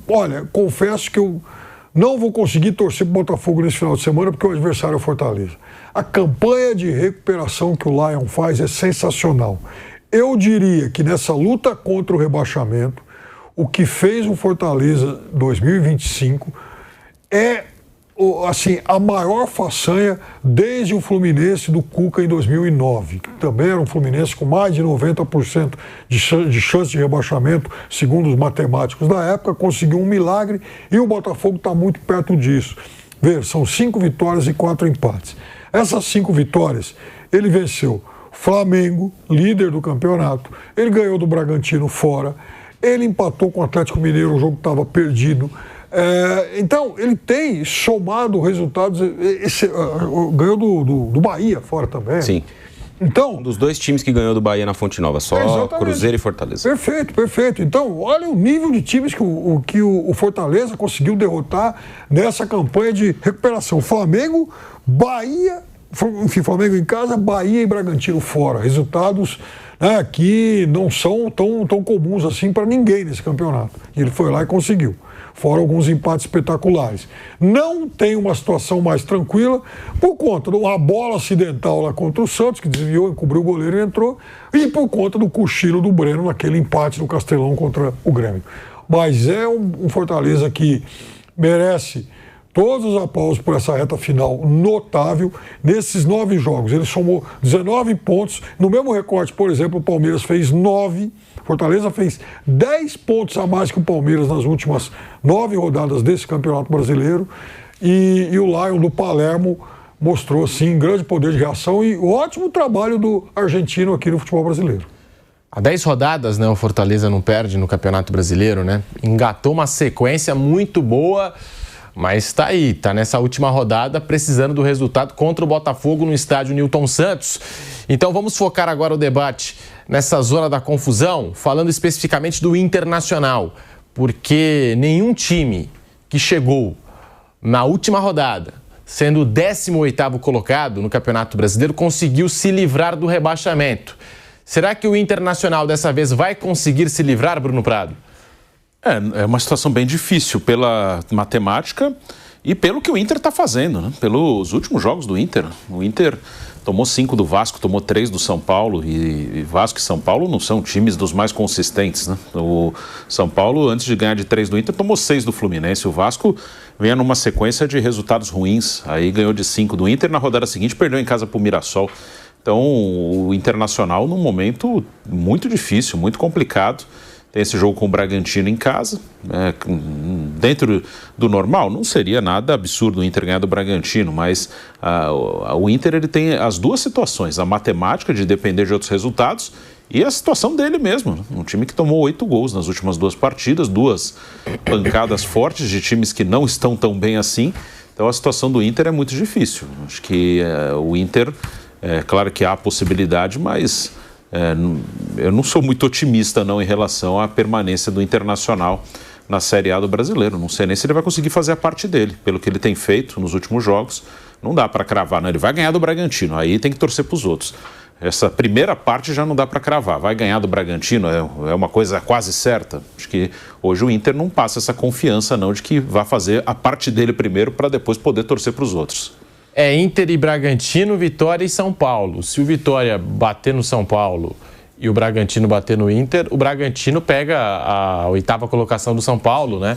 Olha, confesso que eu não vou conseguir torcer para o Botafogo nesse final de semana porque o adversário é o Fortaleza. A campanha de recuperação que o Lion faz é sensacional. Eu diria que nessa luta contra o rebaixamento, o que fez o Fortaleza 2025 é assim, a maior façanha desde o Fluminense do Cuca em 2009, que também era um Fluminense com mais de 90% de chance de rebaixamento, segundo os matemáticos da época, conseguiu um milagre e o Botafogo está muito perto disso. Veja, são 5 vitórias e 4 empates. Essas 5 vitórias, ele venceu Flamengo, líder do campeonato, ele ganhou do Bragantino fora, ele empatou com o Atlético Mineiro, o jogo estava perdido. Então, ele tem somado resultados, ganhou do Bahia fora também. Sim. Então, um dos 2 times que ganhou do Bahia na Fonte Nova, só Cruzeiro e Fortaleza. Perfeito. Então, olha o nível de times que o Fortaleza conseguiu derrotar nessa campanha de recuperação. Flamengo, Bahia, enfim, Flamengo em casa, Bahia e Bragantino fora. Resultados que não são tão comuns assim para ninguém nesse campeonato. E ele foi lá e conseguiu. Fora alguns empates espetaculares. Não tem uma situação mais tranquila por conta de uma bola acidental lá contra o Santos, que desviou, encobriu o goleiro e entrou, e por conta do cochilo do Breno naquele empate do Castelão contra o Grêmio. Mas é um Fortaleza que merece todos os aplausos por essa reta final notável. Nesses 9 jogos, ele somou 19 pontos. No mesmo recorte, por exemplo, o Palmeiras fez 9. Fortaleza fez 10 pontos a mais que o Palmeiras nas últimas 9 rodadas desse Campeonato Brasileiro. E o Lion do Palermo mostrou, sim, grande poder de reação e ótimo trabalho do argentino aqui no futebol brasileiro. Há 10 rodadas, né, o Fortaleza não perde no Campeonato Brasileiro, né? Engatou uma sequência muito boa, mas está aí, está nessa última rodada precisando do resultado contra o Botafogo no estádio Newton Santos. Então vamos focar agora o debate nessa zona da confusão, falando especificamente do Internacional, porque nenhum time que chegou na última rodada, sendo o 18º colocado no Campeonato Brasileiro, conseguiu se livrar do rebaixamento. Será que o Internacional dessa vez vai conseguir se livrar, Bruno Prado? É uma situação bem difícil pela matemática e pelo que o Inter está fazendo, né? Pelos últimos jogos do Inter. O Inter tomou 5 do Vasco, tomou 3 do São Paulo e Vasco e São Paulo não são times dos mais consistentes, né? O São Paulo, antes de ganhar de 3 do Inter, tomou 6 do Fluminense. O Vasco vinha numa sequência de resultados ruins, aí ganhou de 5 do Inter, na rodada seguinte perdeu em casa para o Mirassol. Então o Internacional num momento muito difícil, muito complicado. Tem esse jogo com o Bragantino em casa, dentro do normal, não seria nada absurdo o Inter ganhar do Bragantino, mas o Inter ele tem as 2 situações, a matemática de depender de outros resultados e a situação dele mesmo, né? Um time que tomou 8 gols nas últimas 2 partidas, 2 pancadas fortes de times que não estão tão bem assim, então a situação do Inter é muito difícil. Acho que o Inter, claro que há a possibilidade, mas eu não sou muito otimista não em relação à permanência do Internacional na Série A do Brasileiro. Não sei nem se ele vai conseguir fazer a parte dele, pelo que ele tem feito nos últimos jogos. Não dá para cravar, né? Ele vai ganhar do Bragantino, aí tem que torcer para os outros. Essa primeira parte já não dá para cravar. Vai ganhar do Bragantino, é uma coisa quase certa. Acho que hoje o Inter não passa essa confiança não de que vai fazer a parte dele primeiro para depois poder torcer para os outros. Inter e Bragantino, Vitória e São Paulo. Se o Vitória bater no São Paulo e o Bragantino bater no Inter, o Bragantino pega a 8ª colocação do São Paulo, né?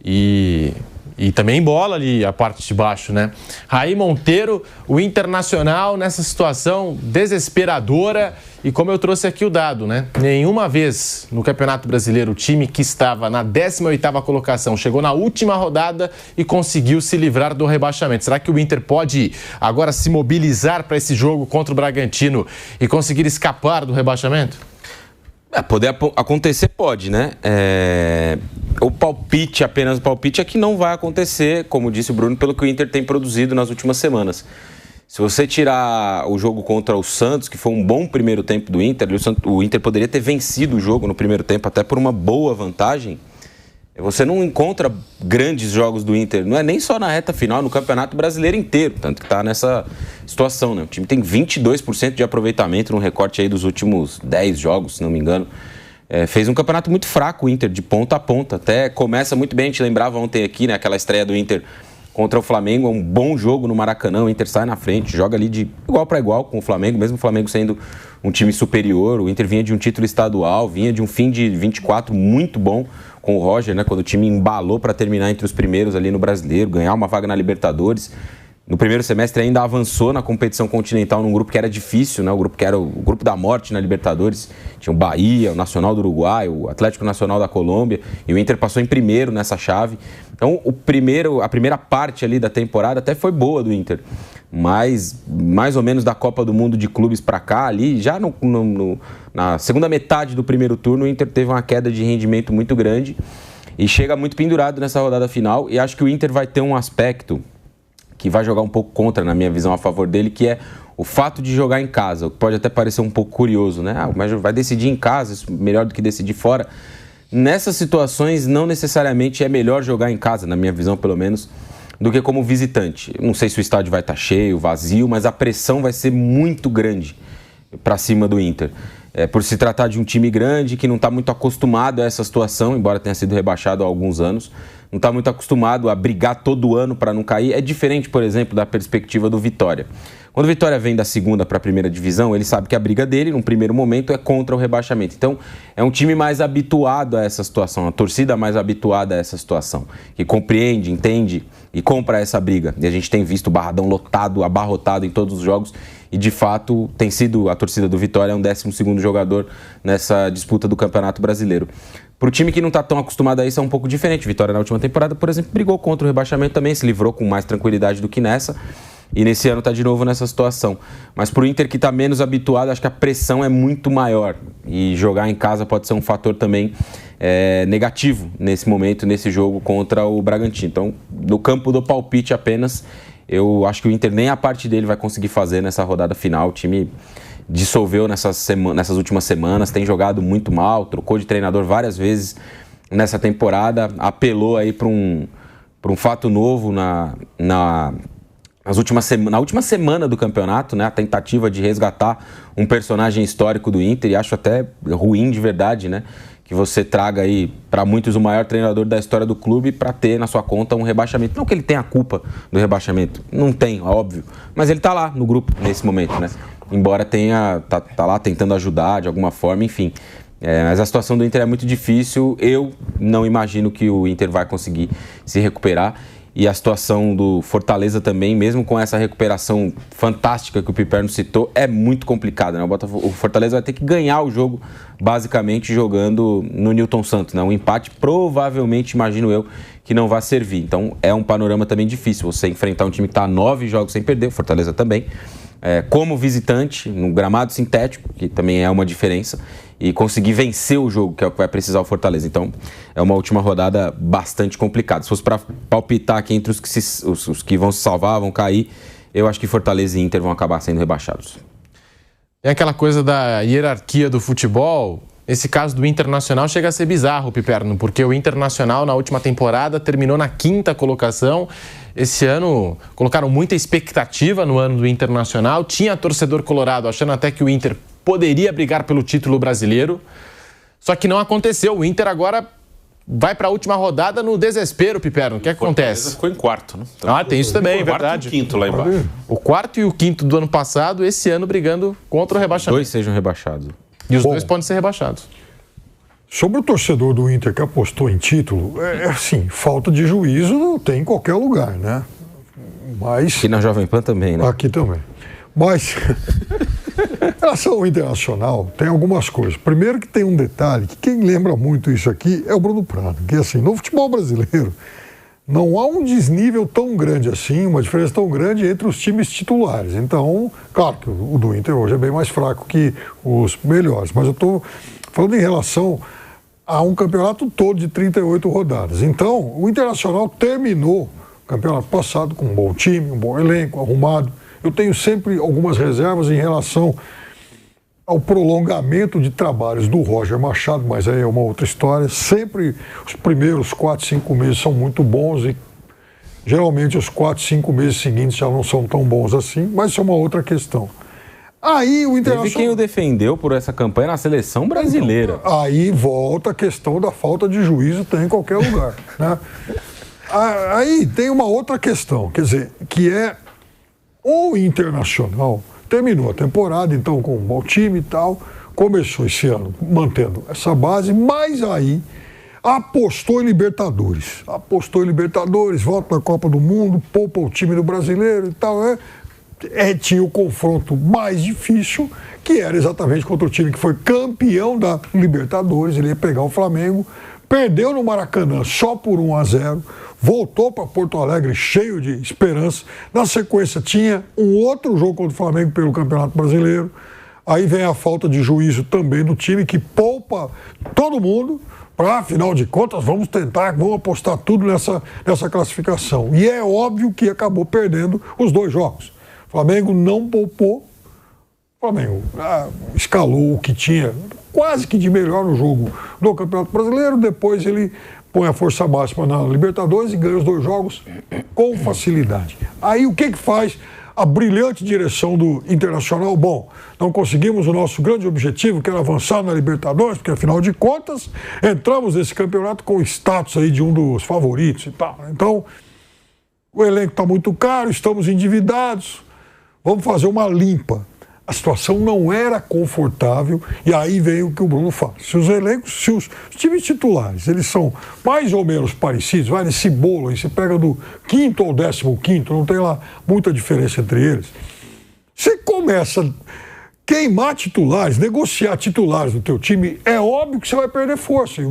E também embola ali a parte de baixo, né? Raí Monteiro, o Internacional nessa situação desesperadora. E como eu trouxe aqui o dado, né? Nenhuma vez no Campeonato Brasileiro o time que estava na 18ª colocação chegou na última rodada e conseguiu se livrar do rebaixamento. Será que o Inter pode agora se mobilizar para esse jogo contra o Bragantino e conseguir escapar do rebaixamento? Poder acontecer pode, né? Apenas o palpite é que não vai acontecer, como disse o Bruno, pelo que o Inter tem produzido nas últimas semanas. Se você tirar o jogo contra o Santos, que foi um bom primeiro tempo do Inter, o Inter poderia ter vencido o jogo no primeiro tempo, até por uma boa vantagem. Você não encontra grandes jogos do Inter, não é nem só na reta final, no Campeonato Brasileiro inteiro, tanto que está nessa situação, né? O time tem 22% de aproveitamento no recorte aí dos últimos 10 jogos, se não me engano. Fez um campeonato muito fraco o Inter, de ponta a ponta. Até começa muito bem, a gente lembrava ontem aqui, né, aquela estreia do Inter contra o Flamengo, é um bom jogo no Maracanã, o Inter sai na frente, joga ali de igual para igual com o Flamengo, mesmo o Flamengo sendo um time superior. O Inter vinha de um título estadual, vinha de um fim de 24 muito bom com o Roger, né, quando o time embalou para terminar entre os primeiros ali no Brasileiro, ganhar uma vaga na Libertadores. No primeiro semestre ainda avançou na competição continental num grupo que era difícil, né? O grupo que era o grupo da morte na Libertadores. Tinha o Bahia, o Nacional do Uruguai, o Atlético Nacional da Colômbia, e o Inter passou em primeiro nessa chave. Então a primeira parte ali da temporada até foi boa do Inter, mas mais ou menos da Copa do Mundo de clubes para cá, ali já na segunda metade do primeiro turno, o Inter teve uma queda de rendimento muito grande e chega muito pendurado nessa rodada final. E acho que o Inter vai ter um aspecto que vai jogar um pouco contra, na minha visão, a favor dele, que é o fato de jogar em casa, o que pode até parecer um pouco curioso, né? Mas vai decidir em casa, isso melhor do que decidir fora. Nessas situações, não necessariamente é melhor jogar em casa, na minha visão, pelo menos, do que como visitante. Não sei se o estádio vai estar cheio, vazio, mas a pressão vai ser muito grande para cima do Inter. Por se tratar de um time grande que não está muito acostumado a essa situação, embora tenha sido rebaixado há alguns anos, não está muito acostumado a brigar todo ano para não cair. É diferente, por exemplo, da perspectiva do Vitória. Quando o Vitória vem da segunda para a primeira divisão, ele sabe que a briga dele, num primeiro momento, é contra o rebaixamento. Então, é um time mais habituado a essa situação, a torcida mais habituada a essa situação, que compreende, entende e compra essa briga. E a gente tem visto o Barradão lotado, abarrotado em todos os jogos, e de fato tem sido a torcida do Vitória um 12º jogador nessa disputa do Campeonato Brasileiro. Para o time que não está tão acostumado a isso é um pouco diferente. Vitória na última temporada, por exemplo, brigou contra o rebaixamento também, se livrou com mais tranquilidade do que nessa, e nesse ano está de novo nessa situação. Mas para o Inter que está menos habituado, acho que a pressão é muito maior, e jogar em casa pode ser um fator também negativo nesse momento, nesse jogo contra o Bragantino. Então, no campo do palpite apenas, eu acho que o Inter nem a parte dele vai conseguir fazer nessa rodada final. O time dissolveu nessas últimas semanas, tem jogado muito mal, trocou de treinador várias vezes nessa temporada, apelou aí para um fato novo na última semana do campeonato, né? A tentativa de resgatar um personagem histórico do Inter, e acho até ruim de verdade, né? Que você traga aí, para muitos, o maior treinador da história do clube para ter na sua conta um rebaixamento. Não que ele tenha a culpa do rebaixamento, não tem, óbvio, mas ele está lá no grupo nesse momento, né? Embora tá lá tentando ajudar de alguma forma, enfim. Mas a situação do Inter é muito difícil, eu não imagino que o Inter vai conseguir se recuperar. E a situação do Fortaleza também, mesmo com essa recuperação fantástica que o Piperno citou, é muito complicada, né? O Fortaleza vai ter que ganhar o jogo, basicamente, jogando no Newton Santos, né? Um empate, provavelmente, imagino eu, que não vai servir. Então, é um panorama também difícil, você enfrentar um time que está a 9 jogos sem perder, o Fortaleza também, como visitante, no gramado sintético, que também é uma diferença, e conseguir vencer o jogo, que é o que vai precisar o Fortaleza. Então, é uma última rodada bastante complicada. Se fosse para palpitar aqui entre os que vão se salvar, vão cair, eu acho que Fortaleza e Inter vão acabar sendo rebaixados. É aquela coisa da hierarquia do futebol. Esse caso do Internacional chega a ser bizarro, Piperno, porque o Internacional, na última temporada, terminou na 5ª colocação. Esse ano, colocaram muita expectativa no ano do Internacional. Tinha torcedor colorado achando até que o Inter poderia brigar pelo título brasileiro. Só que não aconteceu. O Inter agora vai para a última rodada no desespero, Piperno. O que acontece? Ficou em quarto, né? Então, tem isso também, é verdade. O 4º e o 5º lá embaixo. O 4º e o 5º do ano passado, esse ano brigando contra o rebaixamento. Dois sejam rebaixados. E os dois podem ser rebaixados. Sobre o torcedor do Inter que apostou em título, assim, falta de juízo não tem em qualquer lugar, né? Mas... Aqui na Jovem Pan também, né? Aqui também. Mas, em relação ao Internacional, tem algumas coisas. Primeiro que tem um detalhe, que quem lembra muito isso aqui é o Bruno Prado, que assim, no futebol brasileiro, não há um desnível tão grande assim, uma diferença tão grande entre os times titulares. Então, claro que o do Inter hoje é bem mais fraco que os melhores, mas eu estou falando em relação a um campeonato todo de 38 rodadas. Então, o Internacional terminou o campeonato passado com um bom time, um bom elenco, arrumado. Eu tenho sempre algumas reservas em relação ao prolongamento de trabalhos do Roger Machado, mas aí é uma outra história. Sempre os primeiros 4, 5 meses são muito bons e geralmente os 4, 5 meses seguintes já não são tão bons assim, mas isso é uma outra questão. Aí o Internacional... Teve quem o defendeu por essa campanha na seleção brasileira. Aí volta a questão da falta de juízo, tem em qualquer lugar, né? Aí tem uma outra questão, quer dizer, que é o Internacional terminou a temporada, então, com um bom time e tal, começou esse ano mantendo essa base, mas aí apostou em Libertadores. Volta na Copa do Mundo, poupa o time do brasileiro e tal, tinha o confronto mais difícil, que era exatamente contra o time que foi campeão da Libertadores. Ele ia pegar o Flamengo, perdeu no Maracanã só por 1-0, voltou para Porto Alegre cheio de esperança. Na sequência tinha um outro jogo contra o Flamengo pelo Campeonato Brasileiro. Aí vem a falta de juízo também do time, que poupa todo mundo. Para, afinal de contas, vamos apostar tudo nessa classificação. E é óbvio que acabou perdendo os 2 jogos. O Flamengo não poupou, o Flamengo escalou o que tinha quase que de melhor no jogo do Campeonato Brasileiro, depois ele põe a força máxima na Libertadores e ganha os 2 jogos com facilidade. Aí o que faz a brilhante direção do Internacional? Bom, não conseguimos o nosso grande objetivo, que era avançar na Libertadores, porque afinal de contas entramos nesse campeonato com o status aí de um dos favoritos e tal. Então, o elenco está muito caro, estamos endividados, vamos fazer uma limpa. A situação não era confortável e aí vem o que o Bruno fala. Se os times titulares, eles são mais ou menos parecidos, vai nesse bolo aí, você pega do 5º ao 15º, não tem lá muita diferença entre eles. Você começa a queimar titulares, negociar titulares do teu time, é óbvio que você vai perder força.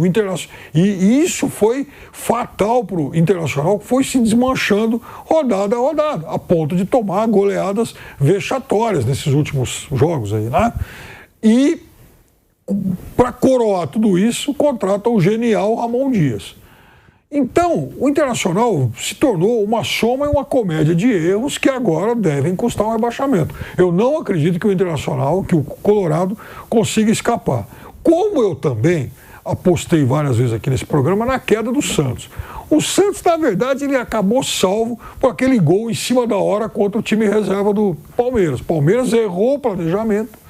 E isso foi fatal para o Internacional, que foi se desmanchando rodada a rodada, a ponto de tomar goleadas vexatórias nesses últimos jogos aí, né? E para coroar tudo isso, contrata o genial Ramon Dias. Então, o Internacional se tornou uma soma e uma comédia de erros que agora devem custar um rebaixamento. Eu não acredito que o Internacional, que o Colorado, consiga escapar. Como eu também apostei várias vezes aqui nesse programa na queda do Santos. O Santos, na verdade, ele acabou salvo por aquele gol em cima da hora contra o time reserva do Palmeiras. O Palmeiras errou o planejamento,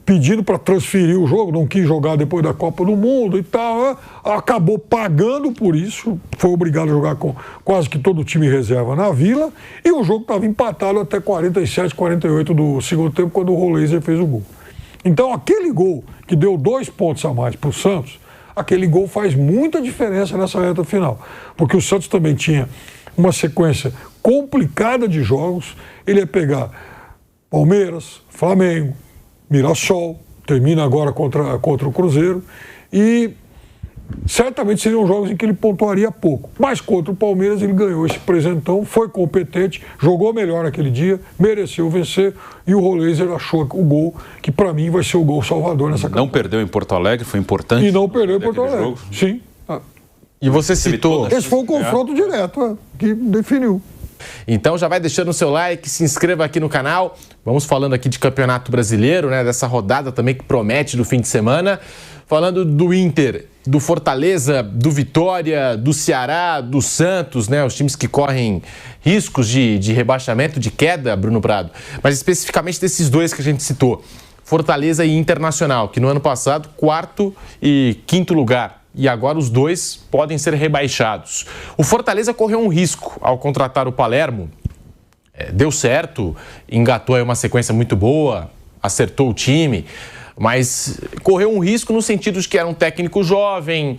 pedindo para transferir o jogo, não quis jogar depois da Copa do Mundo e tal, acabou pagando por isso, foi obrigado a jogar com quase que todo o time reserva na Vila, e o jogo estava empatado até 47, 48 do segundo tempo, quando o Roleiser fez o gol. Então, aquele gol que deu 2 pontos a mais para o Santos, aquele gol faz muita diferença nessa reta final, porque o Santos também tinha uma sequência complicada de jogos. Ele ia pegar Palmeiras, Flamengo, Mirassol, termina agora contra o Cruzeiro, e certamente seriam jogos em que ele pontuaria pouco. Mas contra o Palmeiras ele ganhou esse presentão, foi competente, jogou melhor naquele dia, mereceu vencer, e o Roleiser achou o gol, que para mim vai ser o gol salvador nessa campanha. Não perdeu em Porto Alegre, foi importante. E não perdeu em Porto Alegre, jogo. Sim. E você citou... Esse foi o confronto direto, que definiu. Então já vai deixando o seu like, se inscreva aqui no canal. Vamos falando aqui de Campeonato Brasileiro, né? Dessa rodada também que promete do fim de semana. Falando do Inter, do Fortaleza, do Vitória, do Ceará, do Santos, né? Os times que correm riscos de rebaixamento, de queda, Bruno Prado. Mas especificamente desses 2 que a gente citou, Fortaleza e Internacional, que no ano passado, 4º e 5º lugar. E agora os 2 podem ser rebaixados. O Fortaleza correu um risco ao contratar o Palermo. Deu certo, engatou aí uma sequência muito boa, acertou o time, mas correu um risco no sentido de que era um técnico jovem,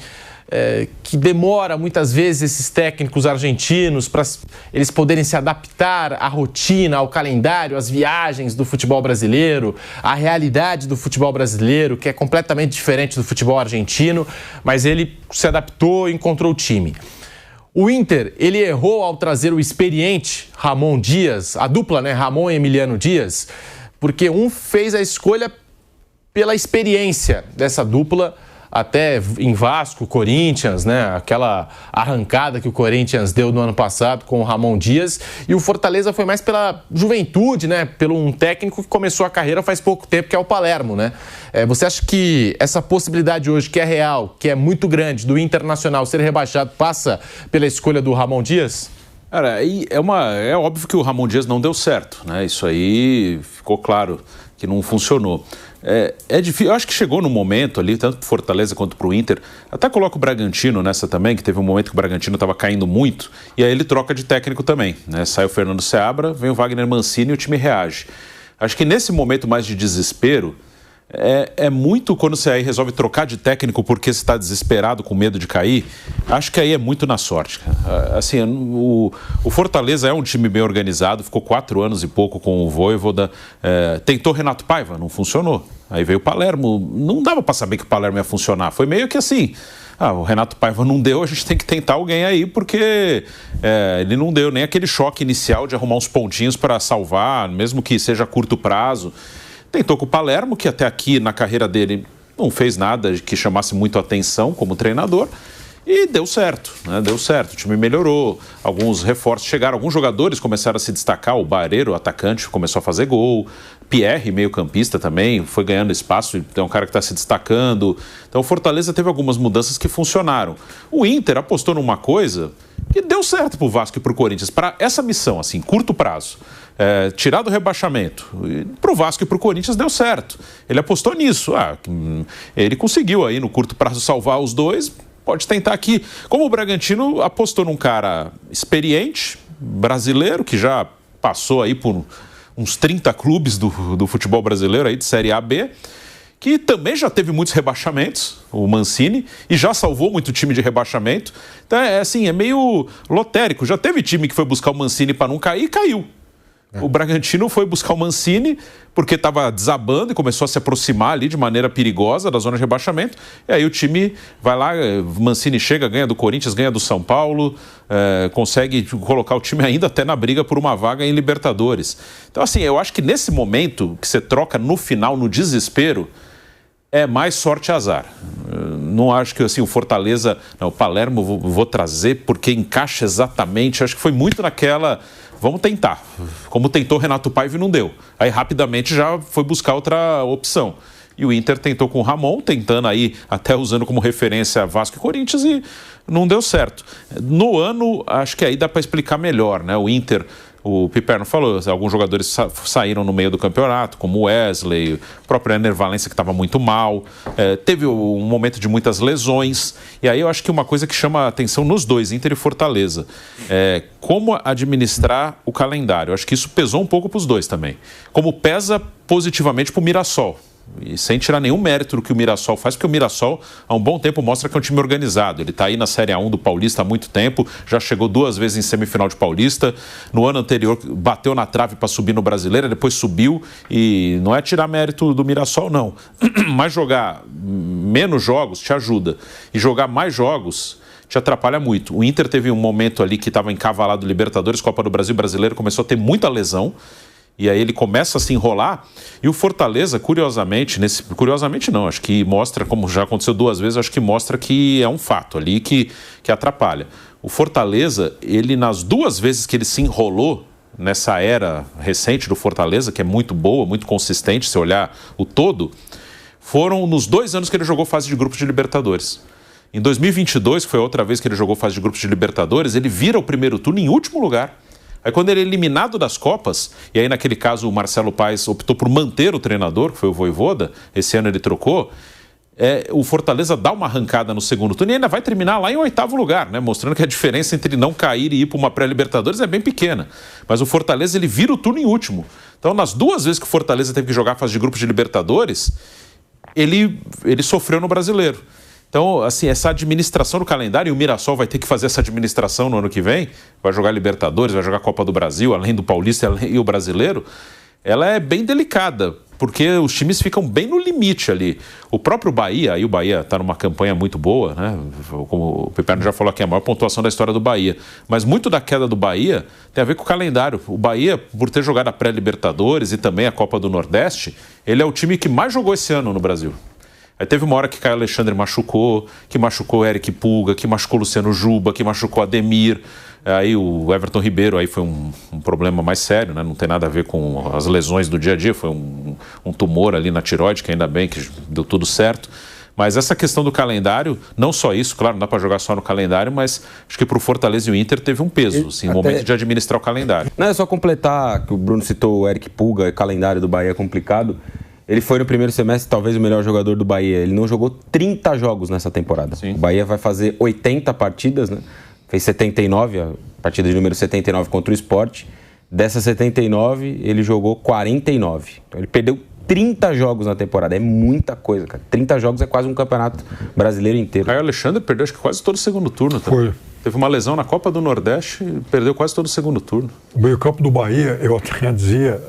que demora muitas vezes esses técnicos argentinos para eles poderem se adaptar à rotina, ao calendário, às viagens do futebol brasileiro, à realidade do futebol brasileiro, que é completamente diferente do futebol argentino, mas ele se adaptou e encontrou o time. O Inter, ele errou ao trazer o experiente Ramon Dias, a dupla, né, Ramon e Emiliano Dias, porque um fez a escolha pela experiência dessa dupla, até em Vasco, Corinthians, né? Aquela arrancada que o Corinthians deu no ano passado com o Ramon Dias. E o Fortaleza foi mais pela juventude, né? Pelo um técnico que começou a carreira faz pouco tempo, que é o Palermo, né? Você acha que essa possibilidade hoje, que é real, que é muito grande, do Internacional ser rebaixado, passa pela escolha do Ramon Dias? Cara, é óbvio que o Ramon Dias não deu certo, né? Isso aí ficou claro que não funcionou. É difícil, eu acho que chegou no momento ali, tanto para o Fortaleza quanto para o Inter, até coloco o Bragantino nessa também, que teve um momento que o Bragantino estava caindo muito, e aí ele troca de técnico também, né? Sai o Fernando Seabra, vem o Wagner Mancini e o time reage. Acho que nesse momento mais de desespero, é muito quando você aí resolve trocar de técnico porque você está desesperado, com medo de cair. Acho que aí é muito na sorte. Assim, o Fortaleza é um time bem organizado, ficou 4 anos e pouco com o Vojvoda. Tentou Renato Paiva, não funcionou. Aí veio o Palermo, não dava para saber que o Palermo ia funcionar. Foi meio que assim, o Renato Paiva não deu, a gente tem que tentar alguém aí, porque ele não deu nem aquele choque inicial de arrumar uns pontinhos para salvar, mesmo que seja a curto prazo. Tentou com o Palermo, que até aqui na carreira dele não fez nada que chamasse muito a atenção como treinador, e deu certo, né? Deu certo, o time melhorou, alguns reforços chegaram, alguns jogadores começaram a se destacar, o Barreiro, o atacante, começou a fazer gol, Pierre, meio-campista também, foi ganhando espaço, é um cara que está se destacando. Então o Fortaleza teve algumas mudanças que funcionaram. O Inter apostou numa coisa que deu certo para o Vasco e para o Corinthians, para essa missão, assim, curto prazo. Tirar do rebaixamento. Para o Vasco e para o Corinthians deu certo. Ele apostou nisso. Ele conseguiu aí no curto prazo salvar os dois. Pode tentar aqui. Como o Bragantino apostou num cara experiente, brasileiro, que já passou aí por uns 30 clubes do futebol brasileiro aí de Série A, B, que também já teve muitos rebaixamentos, o Mancini, e já salvou muito time de rebaixamento. Então é meio lotérico. Já teve time que foi buscar o Mancini para não cair e caiu. O Bragantino foi buscar o Mancini porque estava desabando e começou a se aproximar ali de maneira perigosa da zona de rebaixamento. E aí o time vai lá, Mancini chega, ganha do Corinthians, ganha do São Paulo, consegue colocar o time ainda até na briga por uma vaga em Libertadores. Então, assim, eu acho que nesse momento que você troca no final, no desespero, é mais sorte e azar. Não acho que assim, o Fortaleza, o Palermo vou trazer porque encaixa exatamente. Acho que foi muito naquela... Vamos tentar. Como tentou Renato Paiva e não deu. Aí rapidamente já foi buscar outra opção. E o Inter tentou com o Ramon, tentando aí, até usando como referência Vasco e Corinthians, e não deu certo. No ano, acho que aí dá para explicar melhor, né? O Inter, o Piperno falou, alguns jogadores saíram no meio do campeonato, como o Wesley, o próprio Ener Valencia, que estava muito mal. Teve um momento de muitas lesões. E aí eu acho que uma coisa que chama a atenção nos dois, Inter e Fortaleza, é como administrar o calendário. Eu acho que isso pesou um pouco para os dois também. Como pesa positivamente para o Mirassol. E sem tirar nenhum mérito do que o Mirassol faz, porque o Mirassol há um bom tempo mostra que é um time organizado. Ele está aí na Série A1 do Paulista há muito tempo, já chegou 2 vezes em semifinal de Paulista. No ano anterior bateu na trave para subir no Brasileiro, depois subiu, e não é tirar mérito do Mirassol, não. Mas jogar menos jogos te ajuda, e jogar mais jogos te atrapalha muito. O Inter teve um momento ali que estava encavalado Libertadores, Copa do Brasil, Brasileiro, começou a ter muita lesão. E aí ele começa a se enrolar, e o Fortaleza, curiosamente não, acho que mostra, como já aconteceu 2 vezes, acho que mostra que é um fato ali que atrapalha. O Fortaleza, ele nas 2 vezes que ele se enrolou nessa era recente do Fortaleza, que é muito boa, muito consistente, se olhar o todo, foram nos 2 anos que ele jogou fase de grupos de Libertadores. Em 2022, que foi a outra vez que ele jogou fase de grupos de Libertadores, ele vira o primeiro turno em último lugar. Aí quando ele é eliminado das Copas, e aí naquele caso o Marcelo Paes optou por manter o treinador, que foi o Vojvoda, esse ano ele trocou, o Fortaleza dá uma arrancada no segundo turno e ainda vai terminar lá em 8º lugar, né? Mostrando que a diferença entre não cair e ir para uma pré-Libertadores é bem pequena. Mas o Fortaleza, ele vira o turno em último. Então, nas 2 vezes que o Fortaleza teve que jogar a fase de grupos de Libertadores, ele sofreu no Brasileiro. Então, assim, essa administração do calendário, e o Mirassol vai ter que fazer essa administração no ano que vem, vai jogar Libertadores, vai jogar Copa do Brasil, além do Paulista e o Brasileiro, ela é bem delicada, porque os times ficam bem no limite ali. O próprio Bahia, aí o Bahia está numa campanha muito boa, né? Como o Piperno já falou aqui, a maior pontuação da história do Bahia. Mas muito da queda do Bahia tem a ver com o calendário. O Bahia, por ter jogado a pré-Libertadores e também a Copa do Nordeste, ele é o time que mais jogou esse ano no Brasil. Aí teve uma hora que Caio Alexandre machucou, que machucou Eric Pulga, que machucou Luciano Juba, que machucou Ademir. Aí o Everton Ribeiro aí foi um problema mais sério, né? Não tem nada a ver com as lesões do dia a dia, foi um tumor ali na tireoide, que ainda bem que deu tudo certo. Mas essa questão do calendário, não só isso, claro, não dá para jogar só no calendário, mas acho que para o Fortaleza e o Inter teve um peso, assim, no momento de administrar o calendário. Não, é só completar, que o Bruno citou o Eric Pulga, o calendário do Bahia é complicado. Ele foi no primeiro semestre talvez o melhor jogador do Bahia. Ele não jogou 30 jogos nessa temporada. Sim. O Bahia vai fazer 80 partidas, né? Fez 79, a partida de número 79 contra o Sport. Dessas 79, ele jogou 49. Então ele perdeu 30 jogos na temporada, é muita coisa, cara. 30 jogos é quase um campeonato brasileiro inteiro. Caio Alexandre perdeu acho que quase todo o segundo turno. Também. Foi. Teve uma lesão na Copa do Nordeste e perdeu quase todo o segundo turno. O meio-campo do Bahia, eu até dizia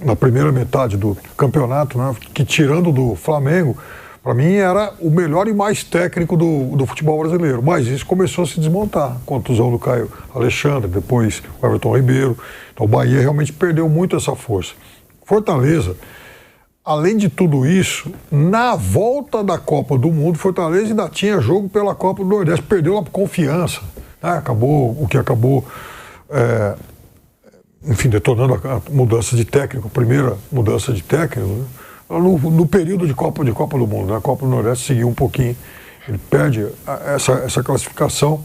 na primeira metade do campeonato, né, que tirando do Flamengo, para mim era o melhor e mais técnico do futebol brasileiro. Mas isso começou a se desmontar. Contusão do Caio Alexandre, depois o Everton Ribeiro. Então o Bahia realmente perdeu muito essa força. Fortaleza, além de tudo isso, na volta da Copa do Mundo, Fortaleza ainda tinha jogo pela Copa do Nordeste, perdeu a confiança, né? Acabou, enfim, detonando a mudança de técnico, a primeira mudança de técnico, né? No período de Copa do Mundo, né? A Copa do Nordeste seguiu um pouquinho, ele perde essa classificação.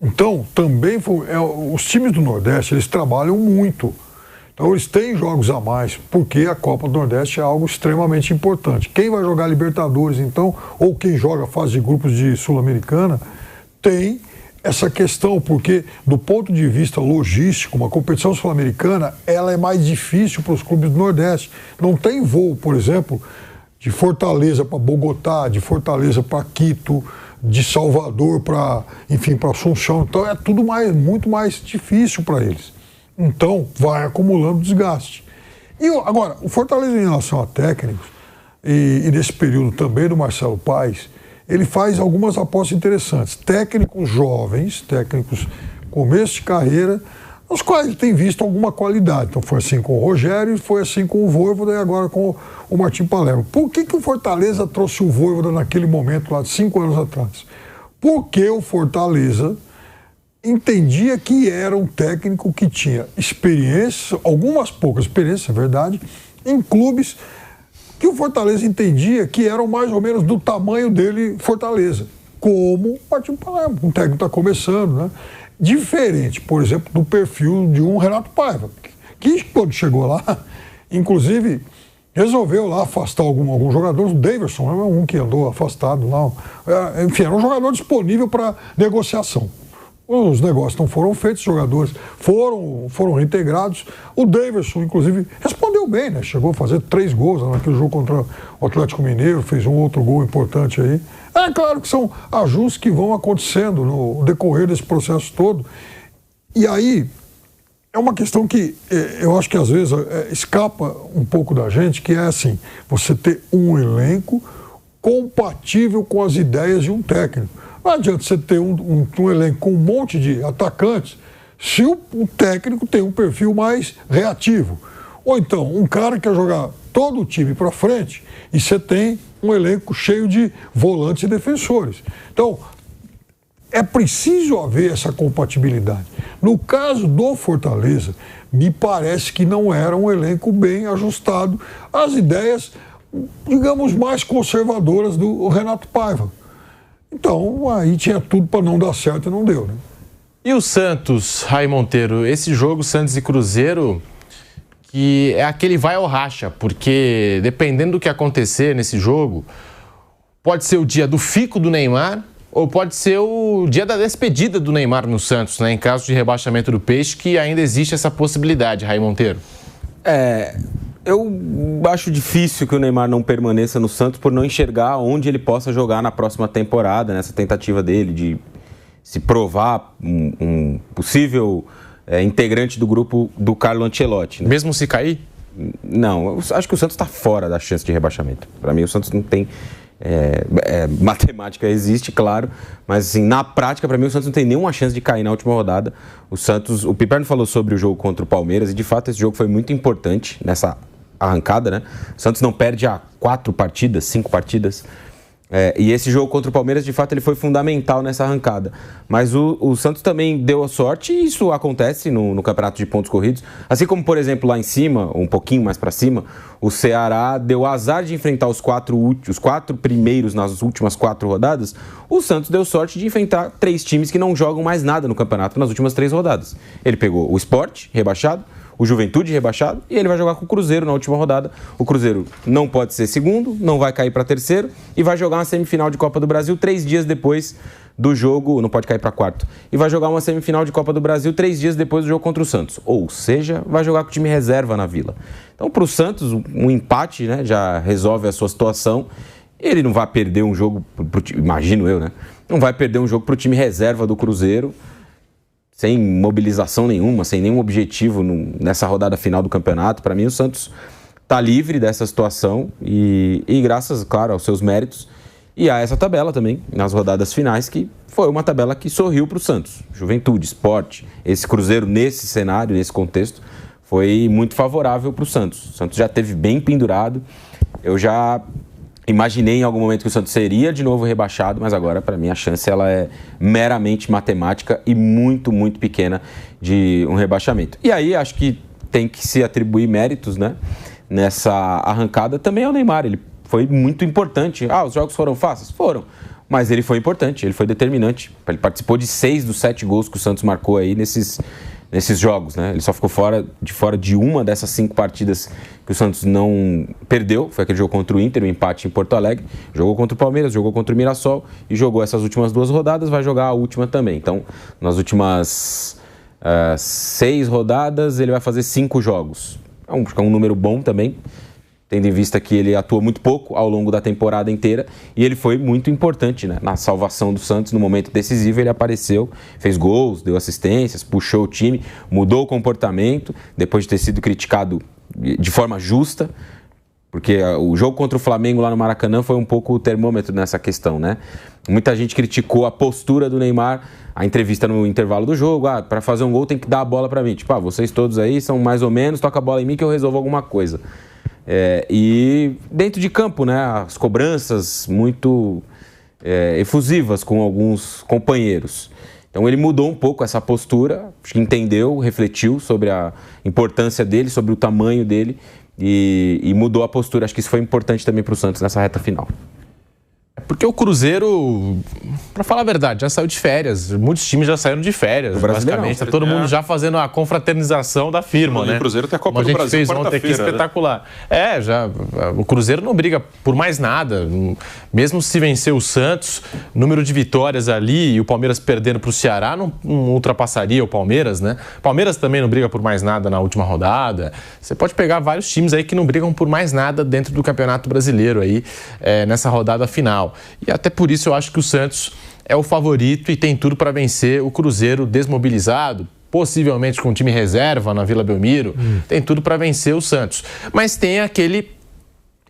Então, também os times do Nordeste, eles trabalham muito. Então eles têm jogos a mais, porque a Copa do Nordeste é algo extremamente importante. Quem vai jogar Libertadores, então, ou quem joga fase de grupos de Sul-Americana, tem essa questão, porque do ponto de vista logístico, uma competição sul-americana, ela é mais difícil para os clubes do Nordeste. Não tem voo, por exemplo, de Fortaleza para Bogotá, de Fortaleza para Quito, de Salvador para Assunção. Então é tudo muito mais difícil para eles. Então, vai acumulando desgaste. E agora, o Fortaleza em relação a técnicos, e nesse período também do Marcelo Paes, ele faz algumas apostas interessantes. Técnicos jovens, técnicos começo de carreira, nos quais ele tem visto alguma qualidade. Então foi assim com o Rogério, foi assim com o Vojvoda e agora com o Martim Palermo. Por que o Fortaleza trouxe o Vojvoda naquele momento, lá de 5 anos atrás? Porque o Fortaleza entendia que era um técnico que tinha experiência, algumas poucas experiências, é verdade, em clubes que o Fortaleza entendia que eram mais ou menos do tamanho dele, Fortaleza, como o Martim Palermo, um técnico que está começando, né? Diferente, por exemplo, do perfil de um Renato Paiva, que quando chegou lá, inclusive, resolveu lá afastar alguns jogadores. O Daverson é um que andou afastado lá. Enfim, era um jogador disponível para negociação. Os negócios não foram feitos, os jogadores foram reintegrados. O Daverson, inclusive, respondeu bem, né? Chegou a fazer 3 gols naquele jogo contra o Atlético Mineiro, fez um outro gol importante aí. É claro que são ajustes que vão acontecendo no decorrer desse processo todo. E aí, é uma questão que eu acho que às vezes escapa um pouco da gente, que é assim, você ter um elenco compatível com as ideias de um técnico. Não adianta você ter um elenco com um monte de atacantes se o técnico tem um perfil mais reativo. Ou então, um cara quer jogar todo o time para frente e você tem um elenco cheio de volantes e defensores. Então, é preciso haver essa compatibilidade. No caso do Fortaleza, me parece que não era um elenco bem ajustado às ideias, digamos, mais conservadoras do Renato Paiva. Então, aí tinha tudo para não dar certo e não deu, né? E o Santos, Rai Monteiro, esse jogo Santos e Cruzeiro, que é aquele vai ou racha, porque dependendo do que acontecer nesse jogo, pode ser o dia do fico do Neymar ou pode ser o dia da despedida do Neymar no Santos, né? Em caso de rebaixamento do Peixe, que ainda existe essa possibilidade, Rai Monteiro. Eu acho difícil que o Neymar não permaneça no Santos por não enxergar onde ele possa jogar na próxima temporada, nessa tentativa dele de se provar um possível integrante do grupo do Carlo Ancelotti. Né? Mesmo se cair? Não, eu acho que o Santos está fora da chance de rebaixamento. Para mim, o Santos não tem... matemática existe, claro, mas assim, na prática, para mim, o Santos não tem nenhuma chance de cair na última rodada. O Piperno falou sobre o jogo contra o Palmeiras e, de fato, esse jogo foi muito importante nessa arrancada, né? O Santos não perde há 5 partidas. E esse jogo contra o Palmeiras, de fato, ele foi fundamental nessa arrancada. Mas o Santos também deu a sorte, e isso acontece no campeonato de pontos corridos. Assim como, por exemplo, lá em cima, um pouquinho mais para cima, o Ceará deu azar de enfrentar os quatro primeiros nas últimas 4 rodadas. O Santos deu sorte de enfrentar 3 times que não jogam mais nada no campeonato nas últimas 3 rodadas. Ele pegou o Sport, rebaixado, o Juventude rebaixado, e ele vai jogar com o Cruzeiro na última rodada. O Cruzeiro não pode ser segundo, não vai cair para terceiro, e vai jogar uma semifinal de Copa do Brasil 3 dias depois do jogo, não pode cair para quarto, e vai jogar uma semifinal de Copa do Brasil 3 dias depois do jogo contra o Santos. Ou seja, vai jogar com o time reserva na Vila. Então, para o Santos, um empate, né, já resolve a sua situação. Ele não vai perder um jogo, imagino eu, né? Não vai perder um jogo para o time reserva do Cruzeiro, sem mobilização nenhuma, sem nenhum objetivo nessa rodada final do campeonato. Para mim, o Santos está livre dessa situação e graças, claro, aos seus méritos e a essa tabela também, nas rodadas finais, que foi uma tabela que sorriu para o Santos. Juventude, Sport, esse Cruzeiro nesse cenário, nesse contexto, foi muito favorável para o Santos. O Santos já esteve bem pendurado. Eu já imaginei em algum momento que o Santos seria de novo rebaixado, mas agora, para mim, a chance ela é meramente matemática e muito, muito pequena de um rebaixamento. E aí, acho que tem que se atribuir méritos, né, nessa arrancada também ao Neymar. Ele foi muito importante. Os jogos foram fáceis? Foram. Mas ele foi importante, ele foi determinante. Ele participou de 6 dos 7 gols que o Santos marcou aí nesses jogos, né? Ele só ficou fora de uma dessas 5 partidas que o Santos não perdeu. Foi aquele jogo contra o Inter, o empate em Porto Alegre. Jogou contra o Palmeiras, jogou contra o Mirassol e jogou essas últimas 2 rodadas, vai jogar a última também. Então, nas últimas 6 rodadas, ele vai fazer 5 jogos. É um número bom também, tendo em vista que ele atua muito pouco ao longo da temporada inteira, e ele foi muito importante, né, na salvação do Santos. No momento decisivo ele apareceu, fez gols, deu assistências, puxou o time, mudou o comportamento, depois de ter sido criticado de forma justa, porque o jogo contra o Flamengo lá no Maracanã foi um pouco o termômetro nessa questão, né? Muita gente criticou a postura do Neymar, a entrevista no intervalo do jogo, para fazer um gol tem que dar a bola para mim, tipo, vocês todos aí são mais ou menos, toca a bola em mim que eu resolvo alguma coisa. E dentro de campo, né, as cobranças muito efusivas com alguns companheiros. Então ele mudou um pouco essa postura, acho que entendeu, refletiu sobre a importância dele, sobre o tamanho dele e mudou a postura. Acho que isso foi importante também para o Santos nessa reta final. Porque o Cruzeiro, pra falar a verdade, já saiu de férias. Muitos times já saíram de férias, basicamente. Tá todo mundo já fazendo a confraternização da firma, né? O Cruzeiro tem a Copa do Brasil, fez ontem aqui, espetacular. O Cruzeiro não briga por mais nada. Mesmo se vencer o Santos, número de vitórias ali e o Palmeiras perdendo pro Ceará, não ultrapassaria o Palmeiras, né? O Palmeiras também não briga por mais nada na última rodada. Você pode pegar vários times aí que não brigam por mais nada dentro do Campeonato Brasileiro aí, nessa rodada final. E até por isso eu acho que o Santos é o favorito e tem tudo para vencer o Cruzeiro desmobilizado, possivelmente com time reserva na Vila Belmiro, tem tudo para vencer o Santos. Mas tem aquele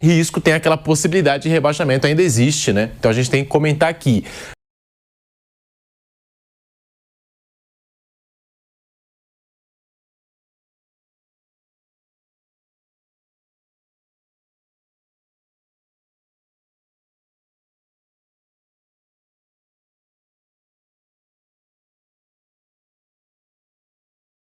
risco, tem aquela possibilidade de rebaixamento, ainda existe, né? Então a gente tem que comentar aqui.